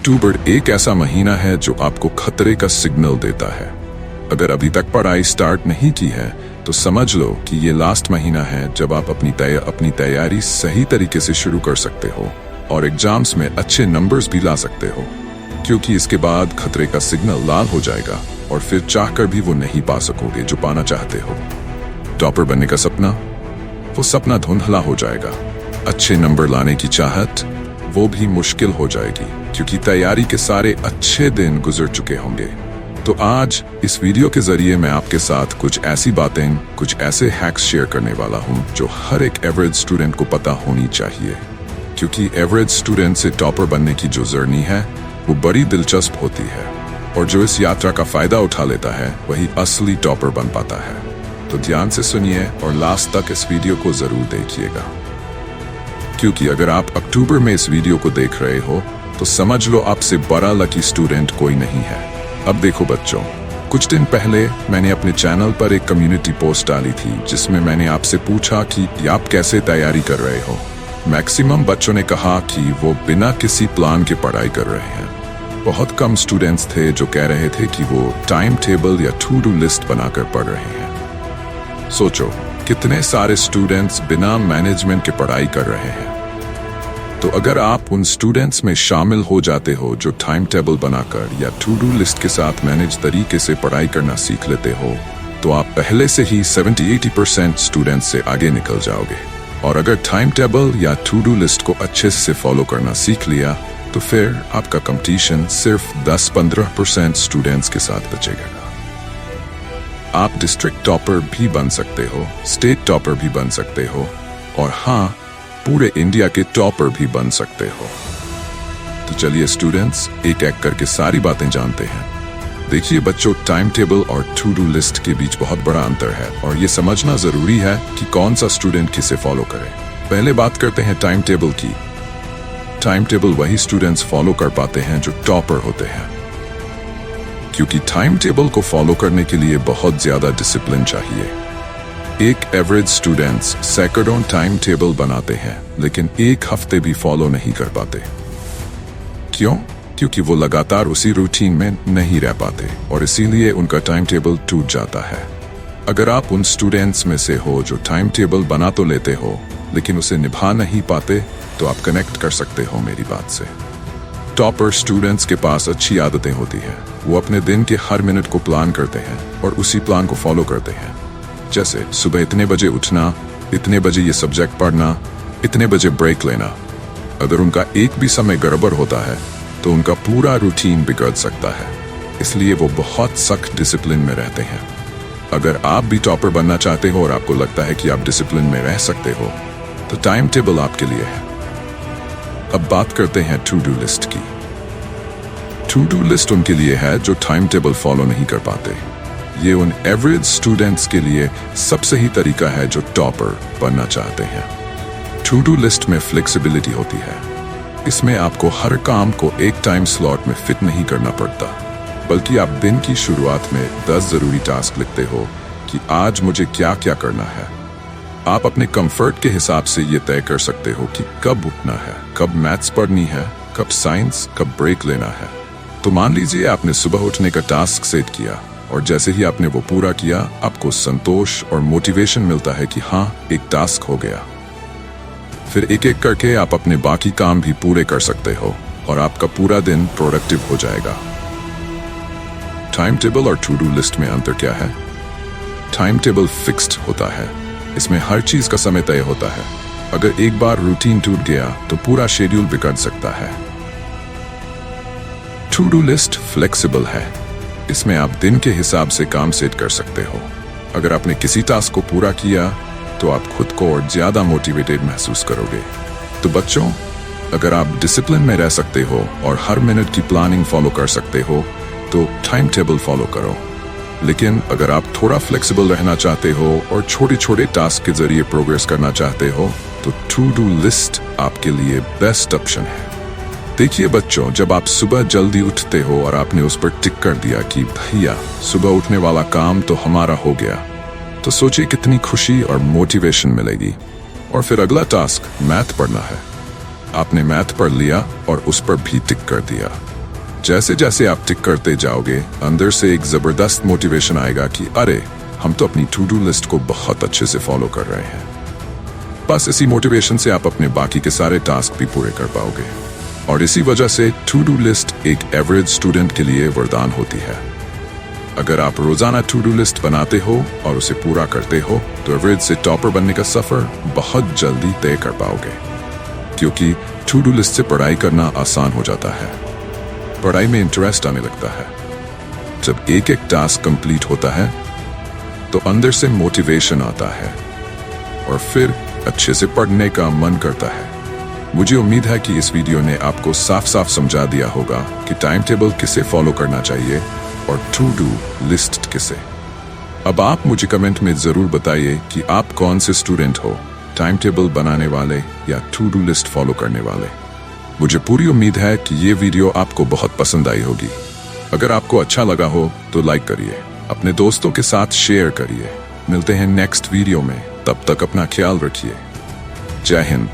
अक्टूबर एक ऐसा महीना है जो आपको खतरे का सिग्नल देता है। अगर अभी तक पढ़ाई स्टार्ट नहीं की है तो समझ लो कि ये लास्ट महीना है जब आप अपनी तैयारी सही तरीके से शुरू कर सकते हो और एग्जाम्स में अच्छे नंबर्स भी ला सकते हो, क्योंकि इसके बाद खतरे का सिग्नल लाल हो जाएगा और फिर चाहकर भी वो नहीं पा सकोगे जो पाना चाहते हो। टॉपर बनने का सपना, वो सपना धुंधला हो जाएगा। अच्छे नंबर लाने की चाहत, वो भी मुश्किल हो जाएगी, क्योंकि तैयारी के सारे अच्छे दिन गुजर चुके होंगे। तो आज इस वीडियो के जरिए मैं आपके साथ कुछ ऐसी बातें, कुछ ऐसे हैक्स शेयर करने वाला हूं जो हर एक एवरेज स्टूडेंट को पता होनी चाहिए, क्योंकि एवरेज स्टूडेंट से टॉपर बनने की जो जर्नी है वो बड़ी दिलचस्प होती है, और जो इस यात्रा का फायदा उठा लेता है वही असली टॉपर बन पाता है। तो ध्यान से सुनिए और लास्ट तक इस वीडियो को जरूर देखिएगा, क्योंकि अगर आप अक्टूबर में इस वीडियो को देख रहे हो तो समझ लो आपसे बड़ा लकी स्टूडेंट कोई नहीं है। अब देखो बच्चों, कुछ दिन पहले मैंने अपने चैनल पर एक कम्युनिटी पोस्ट डाली थी जिसमें मैंने आपसे पूछा कि आप कैसे तैयारी कर रहे हो। मैक्सिमम बच्चों ने कहा कि वो बिना किसी प्लान के पढ़ाई कर रहे हैं। बहुत कम स्टूडेंट्स थे जो कह रहे थे कि वो टाइम टेबल या टू डू लिस्ट बनाकर पढ़ रहे हैं। सोचो, कितने सारे स्टूडेंट्स बिना मैनेजमेंट के पढ़ाई कर रहे हैं। तो अगर आप उन स्टूडेंट्स में शामिल हो जाते हो जो टाइम टेबल बनाकर या टू डू लिस्ट के साथ मैनेज तरीके से पढ़ाई करना सीख लेते हो, तो आप पहले से ही 70-80% स्टूडेंट्स से आगे निकल जाओगे। और अगर टाइम टेबल या टू डू लिस्ट को अच्छे से फॉलो करना सीख लिया तो फिर आपका कंपटीशन सिर्फ 10-15% स्टूडेंट्स के साथ बचेगा। आप डिस्ट्रिक्ट टॉपर भी बन सकते हो, स्टेट टॉपर भी बन सकते हो, और हाँ, पूरे इंडिया के टॉपर भी बन सकते हो। तो चलिए स्टूडेंट्स, एक एक करके सारी बातें जानते हैं। देखिए बच्चों, टाइम टेबल और टू डू लिस्ट के बीच बहुत बड़ा अंतर है, और ये समझना जरूरी है कि कौन सा स्टूडेंट किसे फॉलो करे। पहले बात करते हैं टाइम टेबल की। टाइम टेबल वही स्टूडेंट्स फॉलो कर पाते हैं जो टॉपर होते हैं, क्योंकि टाइम टेबल को फॉलो करने के लिए बहुत ज्यादा डिसिप्लिन चाहिए। एक एवरेज स्टूडेंट्स सैकड़ों टाइम टेबल बनाते हैं लेकिन एक हफ्ते भी फॉलो नहीं कर पाते। क्यों? क्योंकि वो लगातार उसी रूटीन में नहीं रह पाते और इसीलिए उनका टाइम टेबल टूट जाता है। अगर आप उन स्टूडेंट्स में से हो जो टाइम टेबल बना तो लेते हो लेकिन उसे निभा नहीं पाते, तो आप कनेक्ट कर सकते हो मेरी बात से। टॉपर स्टूडेंट्स के पास अच्छी आदतें होती है। वो अपने दिन के हर मिनट को प्लान करते हैं और उसी प्लान को फॉलो करते हैं। जैसे सुबह इतने बजे उठना, इतने बजे ये सब्जेक्ट पढ़ना, इतने बजे ब्रेक लेना। अगर उनका एक भी समय गड़बड़ होता है तो उनका पूरा रूटीन बिगड़ सकता है, इसलिए वो बहुत सख्त डिसिप्लिन में रहते हैं। अगर आप भी टॉपर बनना चाहते हो और आपको लगता है कि आप डिसिप्लिन में रह सकते हो, तो टाइम टेबल आपके लिए है। अब बात करते हैं टू डू लिस्ट की। टू डू लिस्ट उनके लिए है जो टाइम टेबल फॉलो नहीं कर पाते। ये उन एवरेज स्टूडेंट्स के लिए सबसे ही तरीका है जो टॉपर बनना चाहते हैं। टू डू लिस्ट में फ्लेक्सिबिलिटी होती है। इसमें आपको हर काम को एक टाइम स्लॉट में फिट नहीं करना पड़ता, बल्कि आप दिन की शुरुआत में 10 जरूरी टास्क लिखते हो कि आज मुझे क्या क्या करना है। आप अपने कंफर्ट के हिसाब से ये तय कर सकते हो कि कब उठना है, कब मैथ्स पढ़नी है, कब साइंस, कब ब्रेक लेना है। तो मान लीजिए आपने सुबह उठने का टास्क सेट किया, और जैसे ही आपने वो पूरा किया, आपको संतोष और मोटिवेशन मिलता है कि हाँ, एक टास्क हो गया। फिर एक एक करके आप अपने बाकी काम भी पूरे कर सकते हो और आपका पूरा दिन प्रोडक्टिव हो जाएगा। टाइम टेबल और टू डू लिस्ट में अंतर क्या है? टाइम टेबल फिक्स्ड होता है, इसमें हर चीज का समय तय होता है। अगर एक बार रूटीन टूट गया तो पूरा शेड्यूल बिगड़ सकता है। टू डू लिस्ट फ्लेक्सिबल है, इसमें आप दिन के हिसाब से काम सेट कर सकते हो। अगर आपने किसी टास्क को पूरा किया तो आप खुद को और ज्यादा मोटिवेटेड महसूस करोगे। तो बच्चों, अगर आप डिसिप्लिन में रह सकते हो और हर मिनट की प्लानिंग फॉलो कर सकते हो तो टाइम टेबल फॉलो करो। लेकिन अगर आप थोड़ा फ्लेक्सिबल रहना चाहते हो और छोटे छोटे टास्क के जरिए प्रोग्रेस करना चाहते हो तो टू डू लिस्ट आपके लिए बेस्ट ऑप्शन है। देखिए बच्चों, जब आप सुबह जल्दी उठते हो और आपने उस पर टिक कर दिया कि भैया सुबह उठने वाला काम तो हमारा हो गया, तो सोचिए कितनी खुशी और मोटिवेशन मिलेगी। और फिर अगला टास्क मैथ पढ़ना है। आपने मैथ पढ़ लिया और उस पर भी टिक कर दिया। जैसे जैसे आप टिक करते जाओगे, अंदर से एक जबरदस्त मोटिवेशन आएगा कि अरे, हम तो अपनी टू डू लिस्ट को बहुत अच्छे से फॉलो कर रहे हैं। बस इसी मोटिवेशन से आप अपने बाकी के सारे टास्क भी पूरे कर पाओगे। और इसी वजह से टू डू लिस्ट एक एवरेज स्टूडेंट के लिए वरदान होती है। अगर आप रोजाना टू डू लिस्ट बनाते हो और उसे पूरा करते हो तो एवरेज से टॉपर बनने का सफर बहुत जल्दी तय कर पाओगे, क्योंकि टू डू लिस्ट से पढ़ाई करना आसान हो जाता है। पढ़ाई में इंटरेस्ट आने लगता है। जब एक एक टास्क कंप्लीट होता है तो अंदर से मोटिवेशन आता है और फिर अच्छे से पढ़ने का मन करता है। मुझे उम्मीद है कि इस वीडियो ने आपको साफ साफ समझा दिया होगा कि टाइम टेबल किसे फॉलो करना चाहिए और टू डू लिस्ट किसे। अब आप मुझे कमेंट में जरूर बताइए कि आप कौन से स्टूडेंट हो, टाइम टेबल बनाने वाले या टू डू लिस्ट फॉलो करने वाले। मुझे पूरी उम्मीद है कि ये वीडियो आपको बहुत पसंद आई होगी। अगर आपको अच्छा लगा हो तो लाइक करिए, अपने दोस्तों के साथ शेयर करिए। मिलते हैं नेक्स्ट वीडियो में, तब तक अपना ख्याल रखिए। जय हिंद।